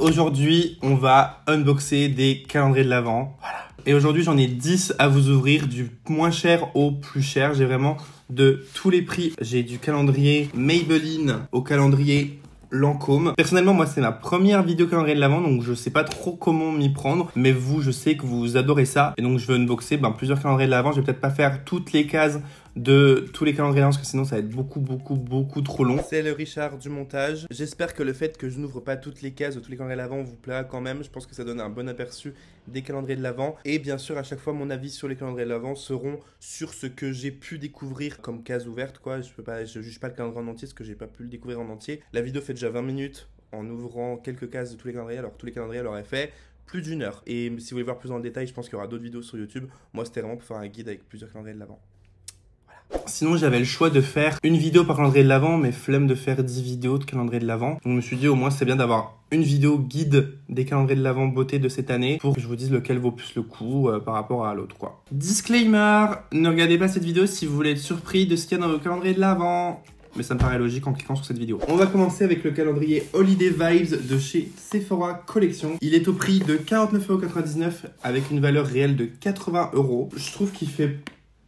Aujourd'hui, on va unboxer des calendriers de l'Avent. Voilà. Et aujourd'hui, j'en ai 10 à vous ouvrir, du moins cher au plus cher. J'ai vraiment de tous les prix. J'ai du calendrier Maybelline au calendrier Lancôme. Personnellement, moi, c'est ma première vidéo calendrier de l'Avent, donc je sais pas trop comment m'y prendre. Mais vous, je sais que vous adorez ça. Et donc, je vais unboxer plusieurs calendriers de l'Avent. Je vais peut-être pas faire toutes les cases de tous les calendriers parce que sinon ça va être beaucoup trop long. C'est le Richard du montage. J'espère que le fait que je n'ouvre pas toutes les cases de tous les calendriers de l'Avent vous plaira quand même. Je pense que ça donne un bon aperçu des calendriers de l'Avent. Et bien sûr, à chaque fois, mon avis sur les calendriers de l'Avent seront sur ce que j'ai pu découvrir comme case ouverte, quoi. Je juge pas le calendrier en entier, ce que j'ai pas pu le découvrir en entier. La vidéo fait déjà 20 minutes en ouvrant quelques cases de tous les calendriers. Alors tous les calendriers l'auraient fait plus d'une heure. Et si vous voulez voir plus dans le détail, je pense qu'il y aura d'autres vidéos sur YouTube. Moi, c'était vraiment pour faire un guide avec plusieurs calendriers de l'Avent. Sinon, j'avais le choix de faire une vidéo par calendrier de l'Avent, mais flemme de faire 10 vidéos de calendrier de l'Avent. Donc, je me suis dit, au moins, c'est bien d'avoir une vidéo guide des calendriers de l'Avent beauté de cette année pour que je vous dise lequel vaut plus le coup par rapport à l'autre, quoi. Disclaimer, ne regardez pas cette vidéo si vous voulez être surpris de ce qu'il y a dans vos calendriers de l'Avent. Mais ça me paraît logique en cliquant sur cette vidéo. On va commencer avec le calendrier Holiday Vibes de chez Sephora Collection. Il est au prix de 49,99 € avec une valeur réelle de 80 €. Je trouve qu'il fait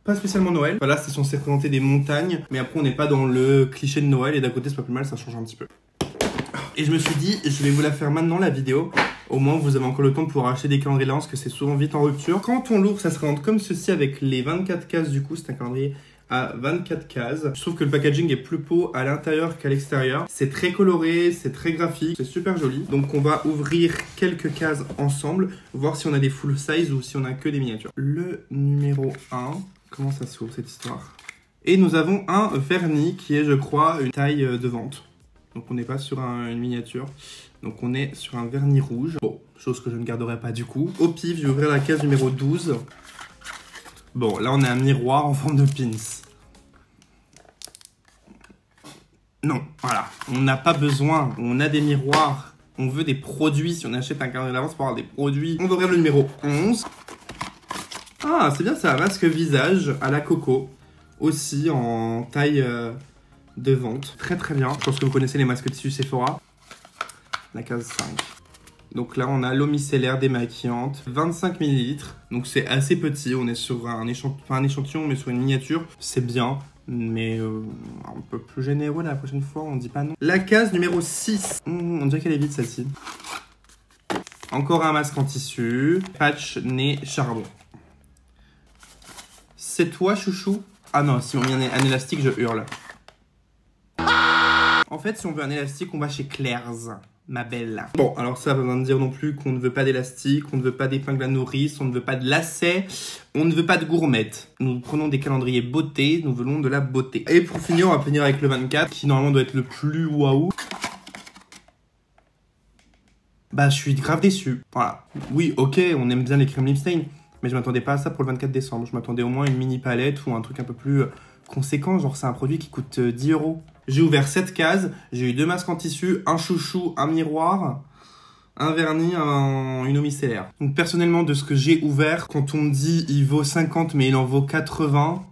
pas spécialement Noël. Voilà, c'est censé représenter des montagnes. Mais après, on n'est pas dans le cliché de Noël. Et d'à côté, c'est pas plus mal, ça change un petit peu. Et je me suis dit, je vais vous la faire maintenant, la vidéo. Au moins, vous avez encore le temps de pouvoir acheter des calendriers là, parce que c'est souvent vite en rupture. Quand on l'ouvre, ça se présente comme ceci avec les 24 cases du coup. C'est un calendrier à 24 cases. Je trouve que le packaging est plus beau à l'intérieur qu'à l'extérieur. C'est très coloré, c'est très graphique, c'est super joli. Donc on va ouvrir quelques cases ensemble, voir si on a des full size ou si on a que des miniatures. Le numéro 1, comment ça s'ouvre cette histoire? Et nous avons un vernis qui est, je crois, une taille de vente. Donc on n'est pas sur une miniature. Donc on est sur un vernis rouge. Bon, chose que je ne garderai pas du coup. Au pif, je vais ouvrir la case numéro 12. Bon, là on a un miroir en forme de pins. Non, voilà, on n'a pas besoin, on a des miroirs, on veut des produits. Si on achète un calendrier d'avance pour avoir des produits, on va ouvrir le numéro 11. Ah, c'est bien, c'est un masque visage à la coco, aussi en taille de vente. Très bien, je pense que vous connaissez les masques tissu Sephora. La case 5. Donc là, on a l'eau micellaire démaquillante, 25 ml. Donc c'est assez petit, on est sur un échantillon, mais sur une miniature. C'est bien, mais un peu plus généreux la prochaine fois, on dit pas non. La case numéro 6. On dirait qu'elle est vide celle-ci. Encore un masque en tissu. Patch nez charbon. C'est toi, chouchou? Ah non, si on met un élastique, je hurle. En fait, si on veut un élastique, on va chez Claire's. Ma belle. Bon, alors ça va pas dire non plus qu'on ne veut pas d'élastique, on ne veut pas d'épingle à nourrice, on ne veut pas de lacets, on ne veut pas de gourmette. Nous prenons des calendriers beauté, nous voulons de la beauté. Et pour finir, on va finir avec le 24, qui normalement doit être le plus waouh. Bah, je suis grave déçu. Voilà. Oui, ok, on aime bien les crèmes Lipstain, mais je m'attendais pas à ça pour le 24 décembre. Je m'attendais au moins à une mini palette ou un truc un peu plus conséquent, genre c'est un produit qui coûte 10 €. J'ai ouvert 7 cases, j'ai eu 2 masques en tissu, un chouchou, un miroir, un vernis, une eau micellaire. Donc personnellement, de ce que j'ai ouvert, quand on me dit il vaut 50 mais il en vaut 80,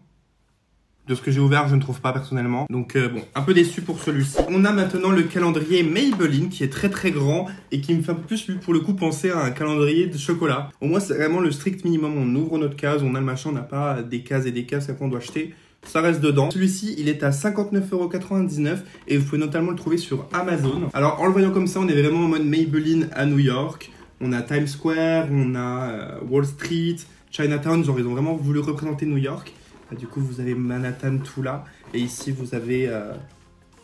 de ce que j'ai ouvert, je ne trouve pas personnellement. Donc bon, un peu déçu pour celui-ci. On a maintenant le calendrier Maybelline qui est très grand et qui me fait un peu plus, lui, pour le coup, penser à un calendrier de chocolat. Au moins, c'est vraiment le strict minimum. On ouvre notre case, on a le machin, on n'a pas des cases et des cases qu'après on doit acheter. Ça reste dedans. Celui-ci, il est à 59,99 € et vous pouvez notamment le trouver sur Amazon. Alors, en le voyant comme ça, on est vraiment en mode Maybelline à New York. On a Times Square, on a Wall Street, Chinatown. Genre, ils ont vraiment voulu représenter New York. Du coup, vous avez Manhattan tout là. Et ici, vous avez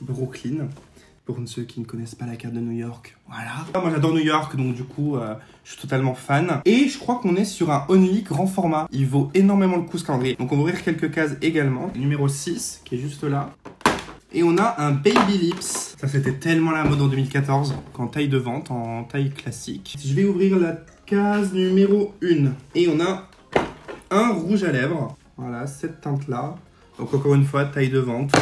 Brooklyn. Pour ceux qui ne connaissent pas la carte de New York. Voilà. Moi, j'adore New York, donc du coup, je suis totalement fan. Et je crois qu'on est sur un Only grand format. Il vaut énormément le coup, ce calendrier. Donc, on va ouvrir quelques cases également. Numéro 6, qui est juste là. Et on a un Baby Lips. Ça, c'était tellement la mode en 2014, qu'en taille de vente, en taille classique. Je vais ouvrir la case numéro 1. Et on a un rouge à lèvres. Voilà, cette teinte-là. Donc, encore une fois, taille de vente.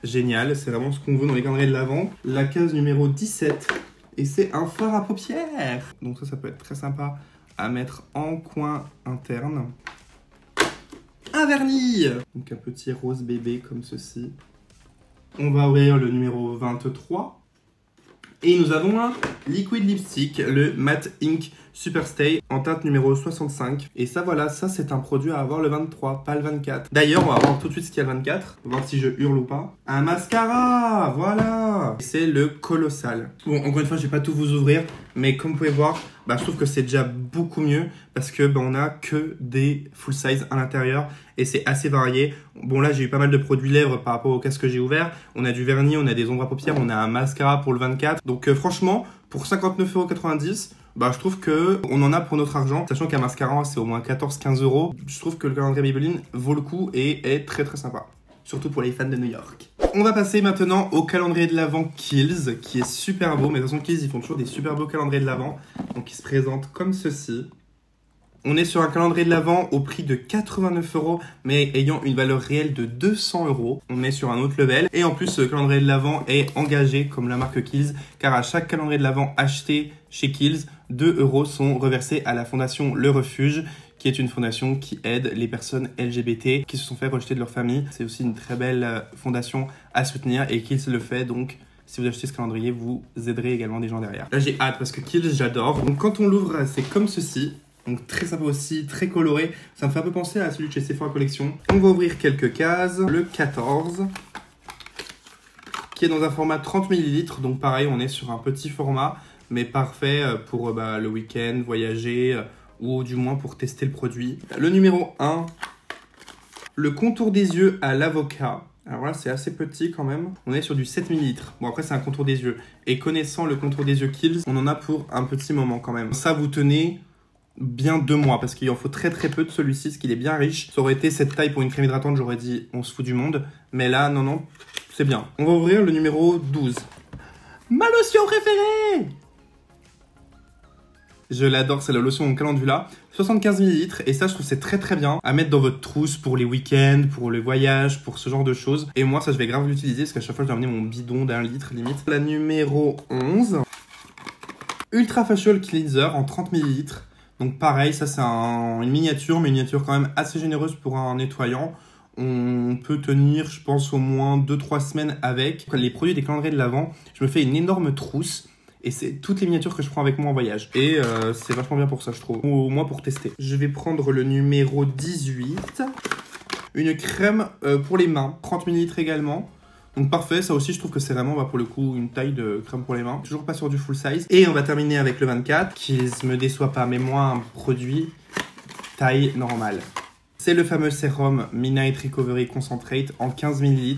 Génial, c'est vraiment ce qu'on veut dans les calendriers de l'Avent. La case numéro 17. Et c'est un fard à paupières. Donc ça peut être très sympa à mettre en coin interne. Un vernis. Donc un petit rose bébé comme ceci. On va ouvrir le numéro 23. Et nous avons un liquid lipstick, le Matte Ink Superstay en teinte numéro 65. Et ça, voilà, ça c'est un produit à avoir le 23, pas le 24. D'ailleurs, on va voir tout de suite ce qu'il y a le 24. On va voir si je hurle ou pas. Un mascara, voilà. C'est le Colossal. Bon, encore une fois, je vais pas tout vous ouvrir, mais comme vous pouvez voir, je trouve que c'est déjà beaucoup mieux parce que on a que des full size à l'intérieur et c'est assez varié. Bon, là, j'ai eu pas mal de produits lèvres par rapport au casque que j'ai ouvert. On a du vernis, on a des ombres à paupières, on a un mascara pour le 24. Donc, franchement, pour 59,90 €, je trouve que on en a pour notre argent, sachant qu'un mascara, c'est au moins 14-15 €. Je trouve que le calendrier Maybelline vaut le coup et est très très sympa. Surtout pour les fans de New York. On va passer maintenant au calendrier de l'Avent Kiehl's, qui est super beau. Mais de toute façon, Kiehl's, ils font toujours des super beaux calendriers de l'Avent. Donc, ils se présentent comme ceci. On est sur un calendrier de l'Avent au prix de 89 €, mais ayant une valeur réelle de 200 €. On est sur un autre level. Et en plus, ce calendrier de l'Avent est engagé comme la marque Kiehl's, car à chaque calendrier de l'Avent acheté chez Kiehl's, 2 € sont reversés à la fondation Le Refuge, qui est une fondation qui aide les personnes LGBT qui se sont fait rejeter de leur famille. C'est aussi une très belle fondation à soutenir et Kiehl's le fait, donc si vous achetez ce calendrier, vous aiderez également des gens derrière. Là, j'ai hâte parce que Kiehl's, j'adore. Donc quand on l'ouvre, c'est comme ceci. Donc très sympa aussi, très coloré. Ça me fait un peu penser à celui de chez Sephora Collection. On va ouvrir quelques cases. Le 14, qui est dans un format 30 ml. Donc pareil, on est sur un petit format, mais parfait pour le week-end, voyager, ou du moins pour tester le produit. Le numéro 1, le contour des yeux à l'avocat. Alors là, c'est assez petit quand même. On est sur du 7 ml. Bon, après, c'est un contour des yeux. Et connaissant le contour des yeux Kiehl's, on en a pour un petit moment quand même. Ça, vous tenez bien 2 mois parce qu'il en faut très très peu de celui-ci, parce qu'il est bien riche. Ça aurait été cette taille pour une crème hydratante, j'aurais dit on se fout du monde. Mais là, non, c'est bien. On va ouvrir le numéro 12. Ma lotion préférée! Je l'adore, c'est la lotion en calendula. 75 ml. Et ça, je trouve c'est très très bien à mettre dans votre trousse pour les week-ends, pour le voyage, pour ce genre de choses. Et moi, ça, je vais grave l'utiliser parce qu'à chaque fois, je dois amener mon bidon d'1 litre limite. La numéro 11. Ultra Facial Cleanser en 30 ml. Donc pareil, ça c'est une miniature, mais une miniature quand même assez généreuse pour un nettoyant. On peut tenir, je pense, au moins 2-3 semaines avec. Les produits des calendriers de l'Avent, je me fais une énorme trousse. Et c'est toutes les miniatures que je prends avec moi en voyage. Et c'est vachement bien pour ça, je trouve. Ou au moins pour tester. Je vais prendre le numéro 18. Une crème pour les mains, 30 ml également. Donc parfait, ça aussi je trouve que c'est vraiment pour le coup une taille de crème pour les mains. Toujours pas sur du full size. Et on va terminer avec le 24, qui ne me déçoit pas, mais moi un produit taille normale. C'est le fameux sérum Midnight Recovery Concentrate en 15 ml.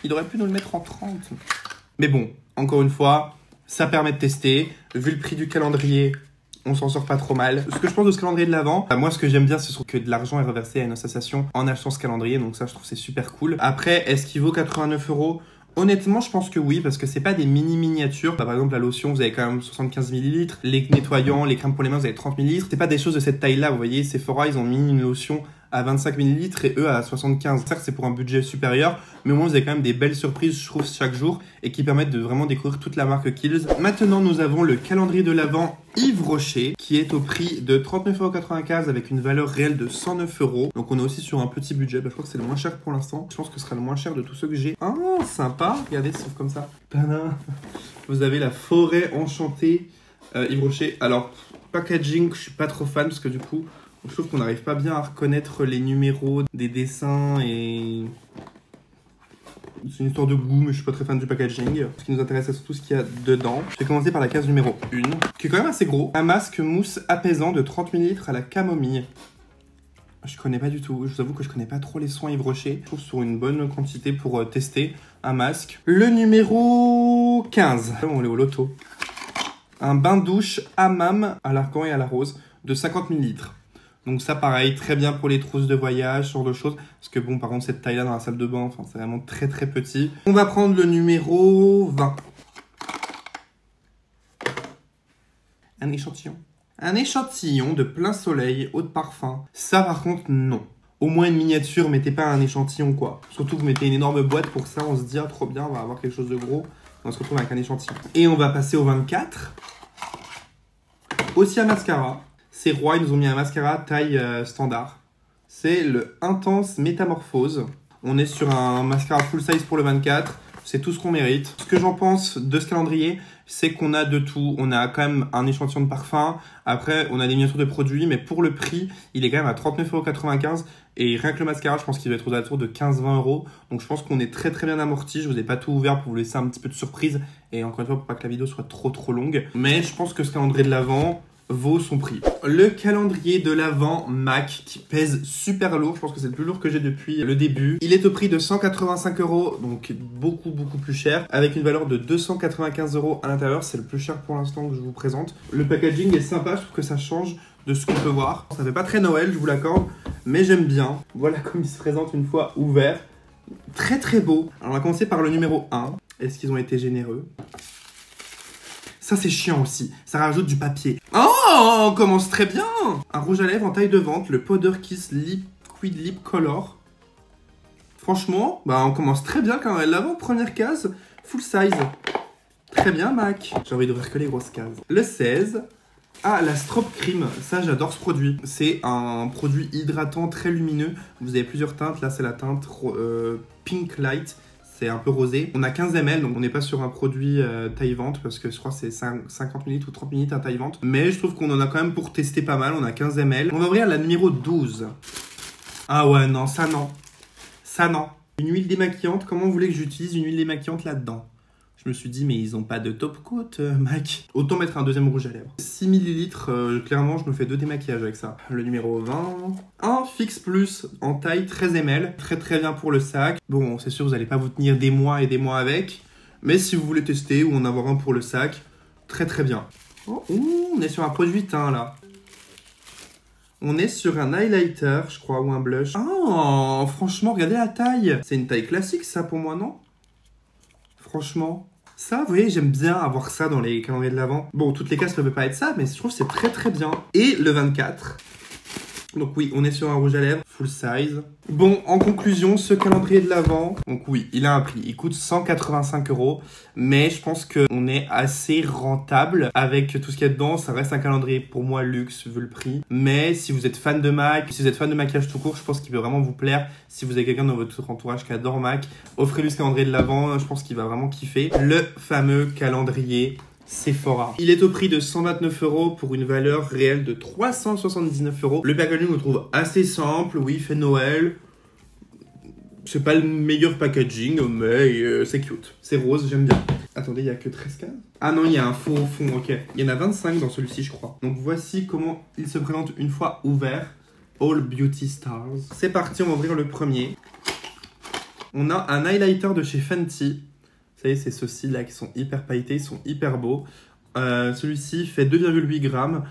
Il aurait pu nous le mettre en 30. Mais bon, encore une fois, ça permet de tester. Vu le prix du calendrier, on s'en sort pas trop mal. Ce que je pense de ce calendrier de l'Avent, moi ce que j'aime bien, c'est que de l'argent est reversé à une association en achetant ce calendrier. Donc ça, je trouve c'est super cool. Après, est-ce qu'il vaut 89 €? Honnêtement, je pense que oui, parce que c'est pas des mini-miniatures. Par exemple, la lotion, vous avez quand même 75 ml. Les nettoyants, les crèmes pour les mains, vous avez 30 ml. C'est pas des choses de cette taille-là. Vous voyez, Sephora, ils ont mis une lotion à 25 ml et eux à 75. Certes, c'est pour un budget supérieur, mais au moins, vous avez quand même des belles surprises, je trouve, chaque jour et qui permettent de vraiment découvrir toute la marque Kiehl's. Maintenant, nous avons le calendrier de l'Avent Yves Rocher qui est au prix de 39,95 € avec une valeur réelle de 109 €. Donc, on est aussi sur un petit budget. Je crois que c'est le moins cher pour l'instant. Je pense que ce sera le moins cher de tous ceux que j'ai. Ah, sympa. Regardez, c'est comme ça. Tadam. Vous avez la forêt enchantée Yves Rocher. Alors, packaging, je suis pas trop fan parce que du coup, je trouve qu'on n'arrive pas bien à reconnaître les numéros des dessins et c'est une histoire de goût, mais je suis pas très fan du packaging. Ce qui nous intéresse, c'est surtout ce qu'il y a dedans. Je vais commencer par la case numéro 1, qui est quand même assez gros. Un masque mousse apaisant de 30 ml à la camomille. Je connais pas du tout. Je vous avoue que je connais pas trop les soins Yves Rocher. Je trouve sur une bonne quantité pour tester un masque. Le numéro 15. On est au loto. Un bain douche hammam à l'argan et à la rose de 50 ml. Donc ça, pareil, très bien pour les trousses de voyage, ce genre de choses. Parce que bon, par contre, cette taille-là dans la salle de bain, c'est vraiment très très petit. On va prendre le numéro 20. Un échantillon. Un échantillon de plein soleil, eau de parfum. Ça, par contre, non. Au moins une miniature, mettez pas un échantillon, quoi. Surtout, vous mettez une énorme boîte pour ça, on se dit, ah, trop bien, on va avoir quelque chose de gros. On se retrouve avec un échantillon. Et on va passer au 24. Aussi un mascara. C'est Roi, ils nous ont mis un mascara taille standard. C'est le Intense Métamorphose. On est sur un mascara full size pour le 24. c'est tout ce qu'on mérite. Ce que j'en pense de ce calendrier, c'est qu'on a de tout. On a quand même un échantillon de parfum. Après, on a des miniatures de produits, mais pour le prix, il est quand même à 39,95 €. Et rien que le mascara, je pense qu'il va être aux alentours de 15-20 €. Donc je pense qu'on est très très bien amorti. Je vous ai pas tout ouvert pour vous laisser un petit peu de surprise. Et encore une fois, pour pas que la vidéo soit trop longue. Mais je pense que ce calendrier de l'Avent vaut son prix. Le calendrier de l'Avent MAC qui pèse super lourd, je pense que c'est le plus lourd que j'ai depuis le début. Il est au prix de 185 €, donc beaucoup plus cher, avec une valeur de 295 € à l'intérieur. C'est le plus cher pour l'instant que je vous présente. Le packaging est sympa, je trouve que ça change de ce qu'on peut voir. Ça fait pas très Noël, je vous l'accorde, mais j'aime bien. Voilà comme il se présente une fois ouvert. Très beau. Alors on va commencer par le numéro 1. Est-ce qu'ils ont été généreux ? Ça, c'est chiant aussi. Ça rajoute du papier. Oh, on commence très bien. Un rouge à lèvres en taille de vente, le Powder Kiss Liquid Lip Color. Franchement, bah, on commence très bien quand même. L'avant, première case, full size. Très bien, Mac. J'ai envie d'ouvrir que les grosses cases. Le 16. Ah, la Strobe Cream. Ça, j'adore ce produit. C'est un produit hydratant très lumineux. Vous avez plusieurs teintes. Là, c'est la teinte Pink Light. C'est un peu rosé. On a 15 ml, donc on n'est pas sur un produit taille vente, parce que je crois que c'est 50 ml ou 30 ml à taille vente. Mais je trouve qu'on en a quand même pour tester pas mal. On a 15 ml. On va ouvrir la numéro 12. Ah ouais, non, ça non. Ça non. Une huile démaquillante, comment vous voulez que j'utilise une huile démaquillante là-dedans ? Je me suis dit, mais ils ont pas de top coat, Mac. Autant mettre un deuxième rouge à lèvres. 6 ml, clairement, je me fais 2 démaquillages avec ça. Le numéro 20. Un Fix Plus en taille 13 ml. Très bien pour le sac. Bon, c'est sûr, vous n'allez pas vous tenir des mois et des mois avec. Mais si vous voulez tester ou en avoir un pour le sac, très bien. Oh, on est sur un produit teint, là. On est sur un highlighter, je crois, ou un blush. Oh, franchement, regardez la taille. C'est une taille classique, ça, pour moi, non ? Franchement, ça, vous voyez, j'aime bien avoir ça dans les calendriers de l'Avent. Bon, toutes les cases ne peuvent pas être ça, mais je trouve que c'est très bien. Et le 24. Donc oui, on est sur un rouge à lèvres, full size. Bon, en conclusion, ce calendrier de l'Avent, donc oui, il a un prix. Il coûte 185 €, mais je pense qu'on est assez rentable avec tout ce qu'il y a dedans. Ça reste un calendrier, pour moi, luxe, vu le prix. Mais si vous êtes fan de MAC, si vous êtes fan de maquillage tout court, je pense qu'il peut vraiment vous plaire. Si vous avez quelqu'un dans votre entourage qui adore MAC, offrez-lui ce calendrier de l'Avent, je pense qu'il va vraiment kiffer. Le fameux calendrier Sephora. Il est au prix de 129 € pour une valeur réelle de 379 €. Le packaging, on le trouve assez simple. Oui, il fait Noël. C'est pas le meilleur packaging, mais c'est cute. C'est rose, j'aime bien. Attendez, il n'y a que 13 cases. Ah non, il y a un faux au fond, ok. Il y en a 25 dans celui-ci, je crois. Donc voici comment il se présente une fois ouvert. All Beauty Stars. C'est parti, on va ouvrir le premier. On a un highlighter de chez Fenty. Vous savez, c'est ceux-ci là qui sont hyper pailletés, ils sont hyper beaux. Celui-ci fait 2,8 grammes.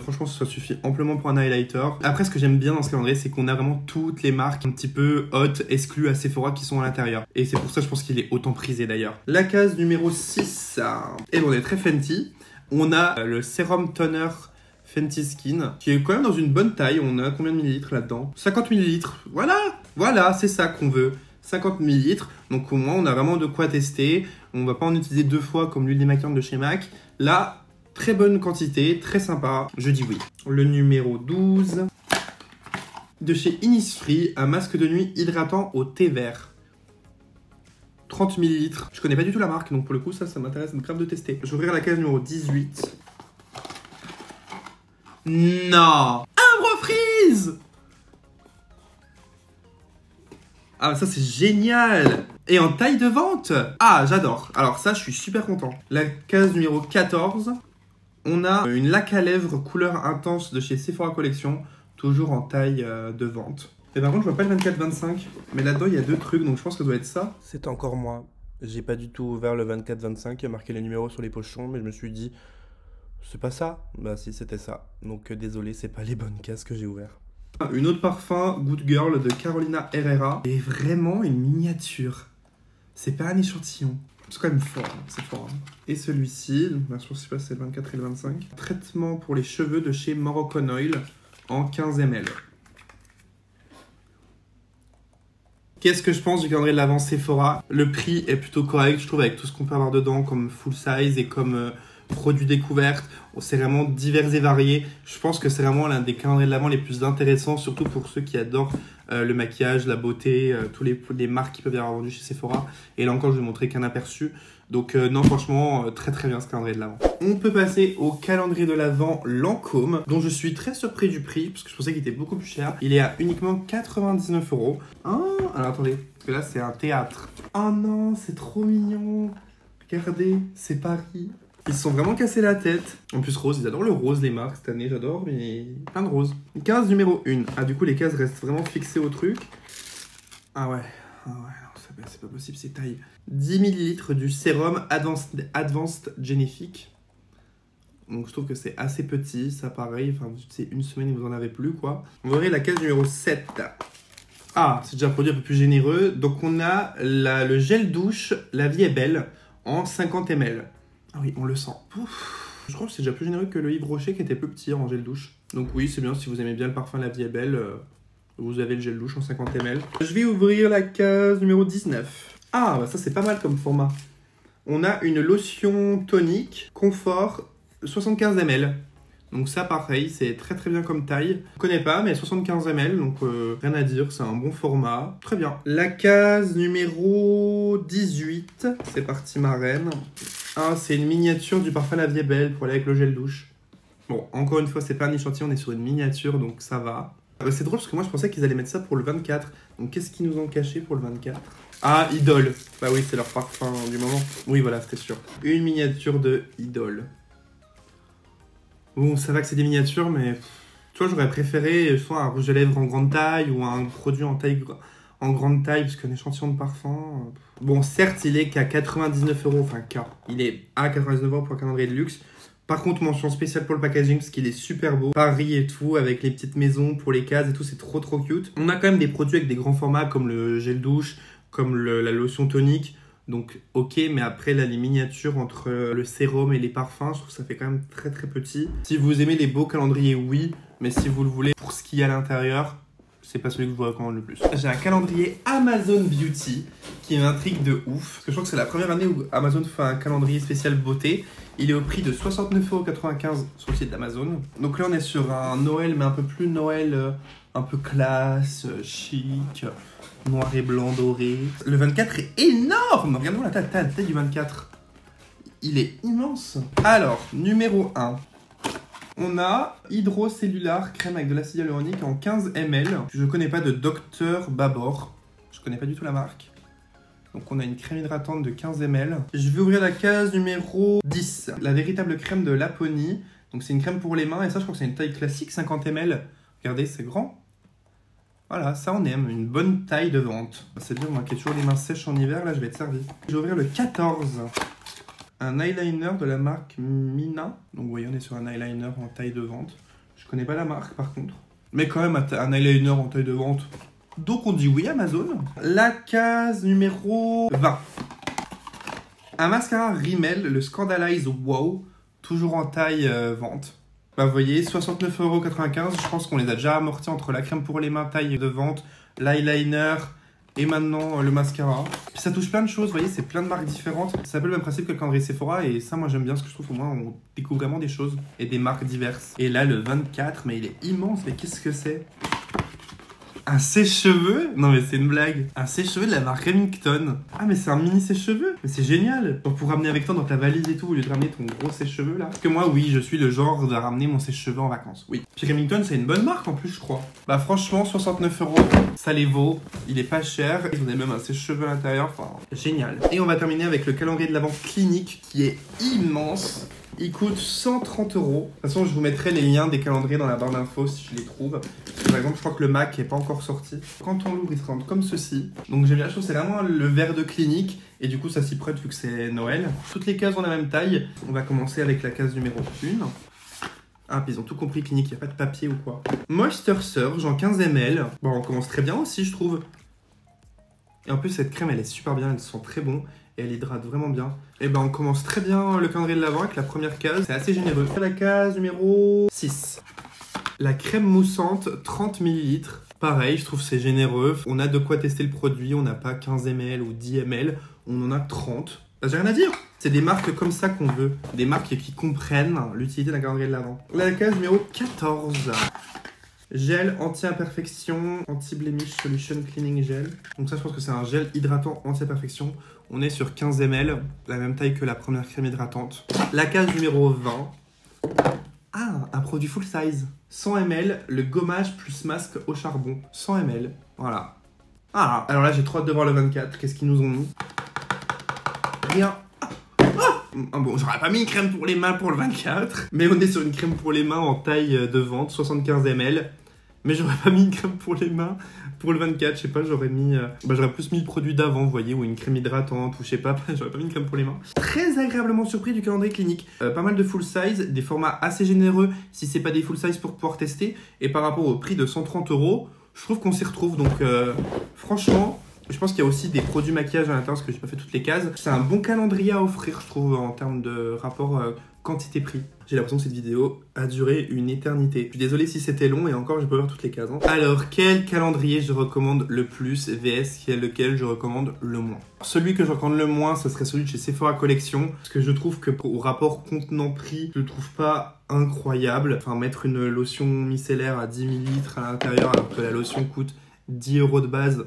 Franchement, ça suffit amplement pour un highlighter. Après, ce que j'aime bien dans ce calendrier, c'est qu'on a vraiment toutes les marques un petit peu hautes, exclues à Sephora qui sont à l'intérieur. Et c'est pour ça, je pense qu'il est autant prisé d'ailleurs. La case numéro 6, et on est très Fenty. On a le Sérum Toner Fenty Skin, qui est quand même dans une bonne taille. On a combien de millilitres là-dedans ? 50 millilitres. Voilà, c'est ça qu'on veut. 50 ml, donc au moins on a vraiment de quoi tester. On va pas en utiliser 2 fois comme l'huile démaquillante de chez MAC. Là, très bonne quantité, très sympa, je dis oui. Le numéro 12, de chez Innisfree, un masque de nuit hydratant au thé vert. 30 ml. Je connais pas du tout la marque, donc pour le coup ça m'intéresse grave de tester. Je vais ouvrir la case numéro 18. Non, un bro freeze. Ah, ça c'est génial! Et en taille de vente! Ah, j'adore! Alors ça, je suis super content. La case numéro 14, on a une laque à lèvres couleur intense de chez Sephora Collection, toujours en taille de vente. Et par contre, je vois pas le 24-25, mais là-dedans, il y a 2 trucs, donc je pense que ça doit être ça. C'est encore moi. J'ai pas du tout ouvert le 24-25, il y a marqué les numéros sur les pochons, mais je me suis dit, c'est pas ça? Bah si, c'était ça. Donc désolé, c'est pas les bonnes cases que j'ai ouvertes. Une autre parfum, Good Girl de Carolina Herrera. Et vraiment une miniature. C'est pas un échantillon. C'est quand même fort, hein. C'est fort. Hein. Et celui-ci, je sais pas si c'est le 24 et le 25. Traitement pour les cheveux de chez Moroccan Oil en 15 ml. Qu'est-ce que je pense du calendrier de l'Avent Sephora? Le prix est plutôt correct, je trouve, avec tout ce qu'on peut avoir dedans, comme full size et comme produits découvertes. C'est vraiment divers et varié. Je pense que c'est vraiment l'un des calendriers de l'Avent les plus intéressants, surtout pour ceux qui adorent le maquillage, la beauté, tous les marques qui peuvent y avoir vendues chez Sephora. Et là encore, je vais vous montrer qu'un aperçu. Donc non, franchement, très très bien ce calendrier de l'Avent. On peut passer au calendrier de l'Avent Lancôme, dont je suis très surpris du prix, parce que je pensais qu'il était beaucoup plus cher. Il est à uniquement 99 €. Ah, alors attendez, parce que là c'est un théâtre. Oh non, c'est trop mignon. Regardez, c'est Paris. Ils se sont vraiment cassés la tête. En plus, rose, ils adorent le rose, les marques. Cette année, j'adore, mais plein de rose. Case numéro 1. Ah, du coup, les cases restent vraiment fixées au truc. Ah ouais, non, c'est pas possible, c'est taille. 10 ml du sérum Advanced Genifique. Donc, je trouve que c'est assez petit, ça pareil. Enfin, c'est une semaine et vous en avez plus, quoi. On va ouvrir la case numéro 7. Ah, c'est déjà un produit un peu plus généreux. Donc, on a le gel douche La Vie est Belle en 50 ml. Ah oui, on le sent. Ouf. Je crois que c'est déjà plus généreux que le Yves Rocher qui était plus petit en gel douche. Donc oui, c'est bien si vous aimez bien le parfum La Vie est Belle, vous avez le gel douche en 50 ml. Je vais ouvrir la case numéro 19. Ah, bah ça c'est pas mal comme format. On a une lotion tonique confort 75 ml. Donc ça pareil, c'est très très bien comme taille. Je connais pas, mais 75 ml, donc rien à dire, c'est un bon format. Très bien. La case numéro 18, c'est parti ma reine. Ah, c'est une miniature du parfum La Vie est Belle pour aller avec le gel douche. Bon, encore une fois, c'est pas un échantillon, on est sur une miniature, donc ça va. C'est drôle parce que moi je pensais qu'ils allaient mettre ça pour le 24. Donc qu'est-ce qu'ils nous ont caché pour le 24? Ah, Idol. Bah oui, c'est leur parfum du moment. Oui, voilà, c'était sûr. Une miniature de Idol. Bon, ça va que c'est des miniatures, mais tu vois, j'aurais préféré soit un rouge à lèvres en grande taille ou un produit en grande taille, parce qu'un échantillon de parfum... Bon, certes, il est qu'à 99 €, enfin, il est à 99 € pour un calendrier de luxe. Par contre, mention spéciale pour le packaging, parce qu'il est super beau. Paris et tout, avec les petites maisons pour les cases et tout, c'est trop trop cute. On a quand même des produits avec des grands formats, comme le gel douche, comme la lotion tonique. Donc, ok, mais après, là, les miniatures entre le sérum et les parfums, je trouve que ça fait quand même très très petit. Si vous aimez les beaux calendriers, oui, mais si vous le voulez pour ce qu'il y a à l'intérieur, c'est pas celui que je vous recommande le plus. J'ai un calendrier Amazon Beauty qui m'intrigue de ouf. Parce que je crois que c'est la première année où Amazon fait un calendrier spécial beauté. Il est au prix de 69,95 € sur le site d'Amazon. Donc là, on est sur un Noël, mais un peu plus Noël, un peu classe, chic, noir et blanc doré. Le 24 est énorme. Regardez-moi la taille du 24. Il est immense. Alors, numéro 1. On a hydrocellulaire crème avec de l'acide hyaluronique en 15 ml. Je ne connais pas de Dr Babor. Je ne connais pas du tout la marque. Donc on a une crème hydratante de 15 ml. Je vais ouvrir la case numéro 10. La véritable crème de Laponie. Donc c'est une crème pour les mains. Et ça, je crois que c'est une taille classique, 50 ml. Regardez, c'est grand. Voilà, ça on aime. Une bonne taille de vente. C'est-à-dire moi qui ai toujours les mains sèches en hiver, là je vais être servi. Je vais ouvrir le 14. Un eyeliner de la marque Mina. Donc vous voyez, on est sur un eyeliner en taille de vente. Je connais pas la marque par contre. Mais quand même un eyeliner en taille de vente. Donc on dit oui Amazon. La case numéro 20. Un mascara Rimmel, le Scandalize Wow. Toujours en taille vente. Bah vous voyez, 69,95 €. Je pense qu'on les a déjà amortis entre la crème pour les mains taille de vente, l'eyeliner... Et maintenant, le mascara. Puis ça touche plein de choses, vous voyez, c'est plein de marques différentes. C'est un peu le même principe que le calendrier Sephora. Et ça, moi, j'aime bien, parce que je trouve au moins, on découvre vraiment des choses et des marques diverses. Et là, le 24, mais il est immense. Mais qu'est-ce que c'est? Un sèche-cheveux? Non, mais c'est une blague. Un sèche-cheveux de la marque Remington. Ah, mais c'est un mini sèche-cheveux. Mais c'est génial. Pour ramener avec toi dans ta valise et tout, au lieu de ramener ton gros sèche-cheveux, là. Parce que moi, oui, je suis le genre de ramener mon sèche-cheveux en vacances. Oui. Puis Remington, c'est une bonne marque en plus, je crois. Bah, franchement, 69 €, ça les vaut. Il est pas cher. Ils ont même un sèche-cheveux à l'intérieur. Enfin, génial. Et on va terminer avec le calendrier de l'Avent Clinique, qui est immense. Il coûte 130 €. De toute façon, je vous mettrai les liens des calendriers dans la barre d'infos si je les trouve. Par exemple, je crois que le MAC n'est pas encore sorti. Quand on l'ouvre, il se présente comme ceci. Donc j'aime bien, je trouve que c'est vraiment le verre de Clinique. Et du coup, ça s'y prête vu que c'est Noël. Toutes les cases ont la même taille. On va commencer avec la case numéro 1. Ah, puis ils ont tout compris, Clinique, il n'y a pas de papier ou quoi. Moisture Surge en 15 ml. Bon, on commence très bien aussi, je trouve. Et en plus, cette crème, elle est super bien, elle sent très bon. Et elle hydrate vraiment bien. Et ben on commence très bien le calendrier de l'Avent avec la première case. C'est assez généreux. La case numéro 6. La crème moussante 30 ml. Pareil, je trouve c'est généreux. On a de quoi tester le produit. On n'a pas 15 ml ou 10 ml. On en a 30. Bah, j'ai rien à dire. C'est des marques comme ça qu'on veut. Des marques qui comprennent l'utilité d'un calendrier de l'Avent. La case numéro 14. Gel anti-imperfection, anti-blemish solution cleaning gel. Donc ça, je pense que c'est un gel hydratant anti-imperfection. On est sur 15 ml, la même taille que la première crème hydratante. La case numéro 20. Ah, un produit full size. 100 ml, le gommage plus masque au charbon. 100 ml, voilà. Ah, alors là, j'ai trop hâte de voir le 24. Qu'est-ce qu'ils nous ont mis? Rien. Ah bon, j'aurais pas mis une crème pour les mains pour le 24, mais on est sur une crème pour les mains en taille de vente, 75 ml. Mais j'aurais pas mis une crème pour les mains pour le 24, je sais pas, j'aurais mis... j'aurais plus mis le produit d'avant, vous voyez, ou une crème hydratante, ou je sais pas, j'aurais pas mis une crème pour les mains. Très agréablement surpris du calendrier clinique. Pas mal de full size, des formats assez généreux, si c'est pas des full size pour pouvoir tester. Et par rapport au prix de 130 €, je trouve qu'on s'y retrouve, donc franchement... Je pense qu'il y a aussi des produits maquillage à l'intérieur parce que j'ai pas fait toutes les cases. C'est un bon calendrier à offrir, je trouve, en termes de rapport quantité-prix. J'ai l'impression que cette vidéo a duré une éternité. Je suis désolé si c'était long et encore, j'ai pas ouvert toutes les cases. Hein. Alors, quel calendrier je recommande le plus vs lequel je recommande le moins? Celui que je recommande le moins, ce serait celui de chez Sephora Collection. Parce que je trouve que au rapport contenant-prix, je le trouve pas incroyable. Enfin, mettre une lotion micellaire à 10 ml à l'intérieur alors que la lotion coûte 10 € de base...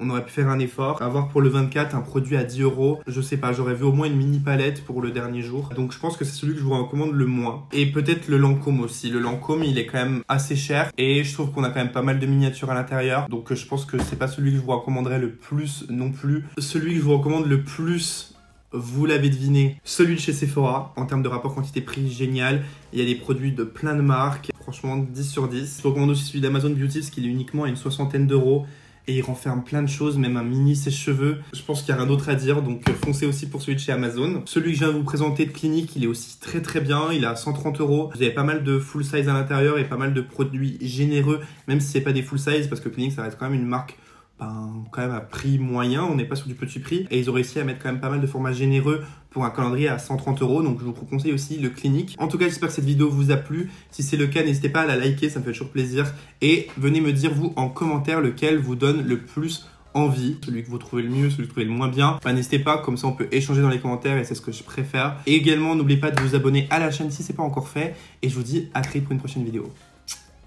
On aurait pu faire un effort. Avoir pour le 24 un produit à 10 €, je sais pas, j'aurais vu au moins une mini palette pour le dernier jour. Donc je pense que c'est celui que je vous recommande le moins. Et peut-être le Lancôme aussi. Le Lancôme, il est quand même assez cher. Et je trouve qu'on a quand même pas mal de miniatures à l'intérieur. Donc je pense que c'est pas celui que je vous recommanderais le plus non plus. Celui que je vous recommande le plus... Vous l'avez deviné, celui de chez Sephora. En termes de rapport quantité-prix, génial. Il y a des produits de plein de marques. Franchement, 10 sur 10. Je vous recommande aussi celui d'Amazon Beauty parce qu'il est uniquement à une 60aine d'euros. Et il renferme plein de choses, même un mini sèche-cheveux. Je pense qu'il n'y a rien d'autre à dire, donc foncez aussi pour celui de chez Amazon. Celui que je viens de vous présenter de Clinique, il est aussi très très bien. Il est à 130 €. Vous avez pas mal de full size à l'intérieur et pas mal de produits généreux, même si c'est pas des full size, parce que Clinique, ça reste quand même une marque quand même à prix moyen, on n'est pas sur du petit prix. Et ils ont réussi à mettre quand même pas mal de formats généreux pour un calendrier à 130 €. Donc je vous conseille aussi le Clinique. En tout cas, j'espère que cette vidéo vous a plu. Si c'est le cas, n'hésitez pas à la liker, ça me fait toujours plaisir. Et venez me dire vous en commentaire lequel vous donne le plus envie, celui que vous trouvez le mieux, celui que vous trouvez le moins bien. Enfin, n'hésitez pas, comme ça on peut échanger dans les commentaires et c'est ce que je préfère. Et également, n'oubliez pas de vous abonner à la chaîne si ce n'est pas encore fait. Et je vous dis à très vite pour une prochaine vidéo.